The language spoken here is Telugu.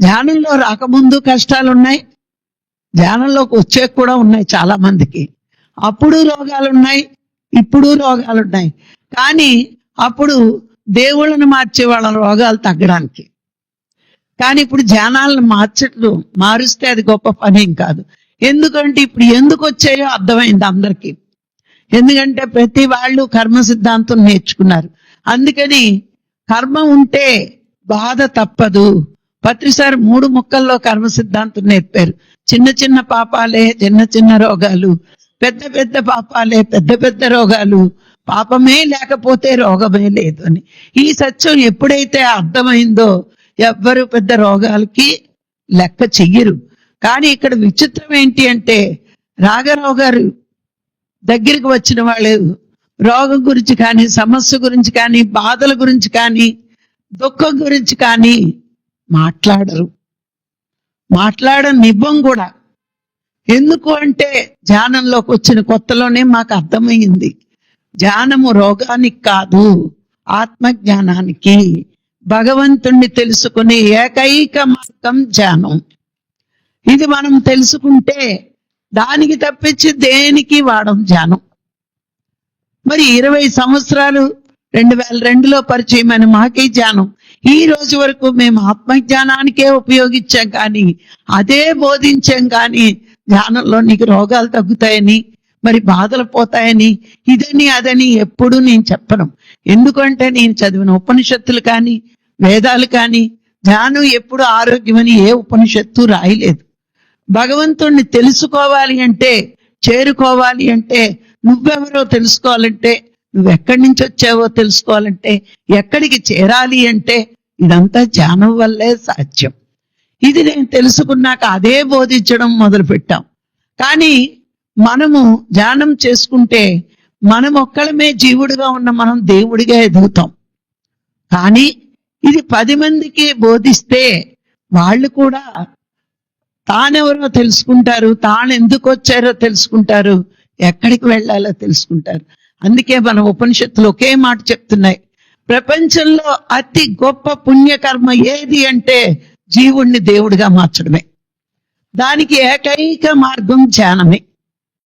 ధ్యానంలో రాకముందు కష్టాలు ఉన్నాయి, ధ్యానంలోకి వచ్చే కూడా ఉన్నాయి చాలా మందికి. అప్పుడు రోగాలు ఉన్నాయి, ఇప్పుడు రోగాలు ఉన్నాయి. కానీ అప్పుడు దేవుళ్ళను మార్చే వాళ్ళ రోగాలు తగ్గడానికి. కానీ ఇప్పుడు ధ్యానాలను మారుస్తే అది గొప్ప పని ఏం కాదు. ఎందుకంటే ఇప్పుడు ఎందుకు వచ్చాయో అర్థమైంది అందరికీ. ఎందుకంటే ప్రతి వాళ్ళు కర్మ సిద్ధాంతం నేర్చుకున్నారు. అందుకని కర్మ ఉంటే బాధ తప్పదు. పత్రిసారి 3 ముక్కల్లో కర్మ సిద్ధాంతం నేర్పారు. చిన్న చిన్న పాపాలే చిన్న చిన్న రోగాలు, పెద్ద పెద్ద పాపాలే పెద్ద పెద్ద రోగాలు, పాపమే లేకపోతే రోగమే లేదు అని. ఈ సత్యం ఎప్పుడైతే అర్థమైందో ఎవ్వరు పెద్ద రోగాలకి లెక్క చెయ్యరు. కానీ ఇక్కడ విచిత్రం ఏంటి అంటే, రాఘరావు గారు దగ్గరికి వచ్చిన వాళ్ళు రోగం గురించి కానీ, సమస్య గురించి కానీ, బాధల గురించి కానీ, దుఃఖం గురించి కానీ మాట్లాడరు. మాట్లాడనివ్వం కూడా. ఎందుకు అంటే ధ్యానంలోకి వచ్చిన కొత్తలోనే మాకు అర్థమైంది, ధ్యానము రోగానికి కాదు, ఆత్మజ్ఞానానికి, భగవంతుణ్ణి తెలుసుకునే ఏకైక మార్గం ధ్యానం. ఇది మనం తెలుసుకుంటే దానికి తప్పించి దేనికి వాడం ధ్యానం. మరి 20 సంవత్సరాలు 2002లో పరిచయమైన మాకే ధ్యానం ఈ రోజు వరకు మేము ఆత్మజ్ఞానానికే ఉపయోగించాం, కానీ అదే బోధించాం. కానీ ధ్యానంలో నీకు రోగాలు తగ్గుతాయని, మరి బాధలు పోతాయని, ఇదని అదని ఎప్పుడు నేను చెప్పను. ఎందుకంటే నేను చదివిన ఉపనిషత్తులు కానీ, వేదాలు కానీ, ధ్యానం ఎప్పుడు ఆరోగ్యమని ఏ ఉపనిషత్తు రాయలేదు. భగవంతుణ్ణి తెలుసుకోవాలి అంటే, చేరుకోవాలి అంటే, నువ్వెవరో తెలుసుకోవాలంటే, నువ్వెక్కడి నుంచి వచ్చావో తెలుసుకోవాలంటే, ఎక్కడికి చేరాలి అంటే ఇదంతా ధ్యానం వల్లే సాధ్యం. ఇది నేను తెలుసుకున్నాక అదే బోధించడం మొదలు పెట్టాం. కానీ మనము ధ్యానం చేసుకుంటే మనం ఒక్కళ్ళమే జీవుడిగా ఉన్న మనం దేవుడిగా ఎదుగుతాం. కానీ ఇది 10 మందికి బోధిస్తే వాళ్ళు కూడా తానెవరో తెలుసుకుంటారు, తాను ఎందుకు వచ్చారో తెలుసుకుంటారు, ఎక్కడికి వెళ్ళాలో తెలుసుకుంటారు. అందుకే మన ఉపనిషత్తులు ఒకే మాట చెప్తున్నాయి, ప్రపంచంలో అతి గొప్ప పుణ్యకర్మ ఏది అంటే జీవుణ్ణి దేవుడిగా మార్చడమే. దానికి ఏకైక మార్గం ధ్యానమే.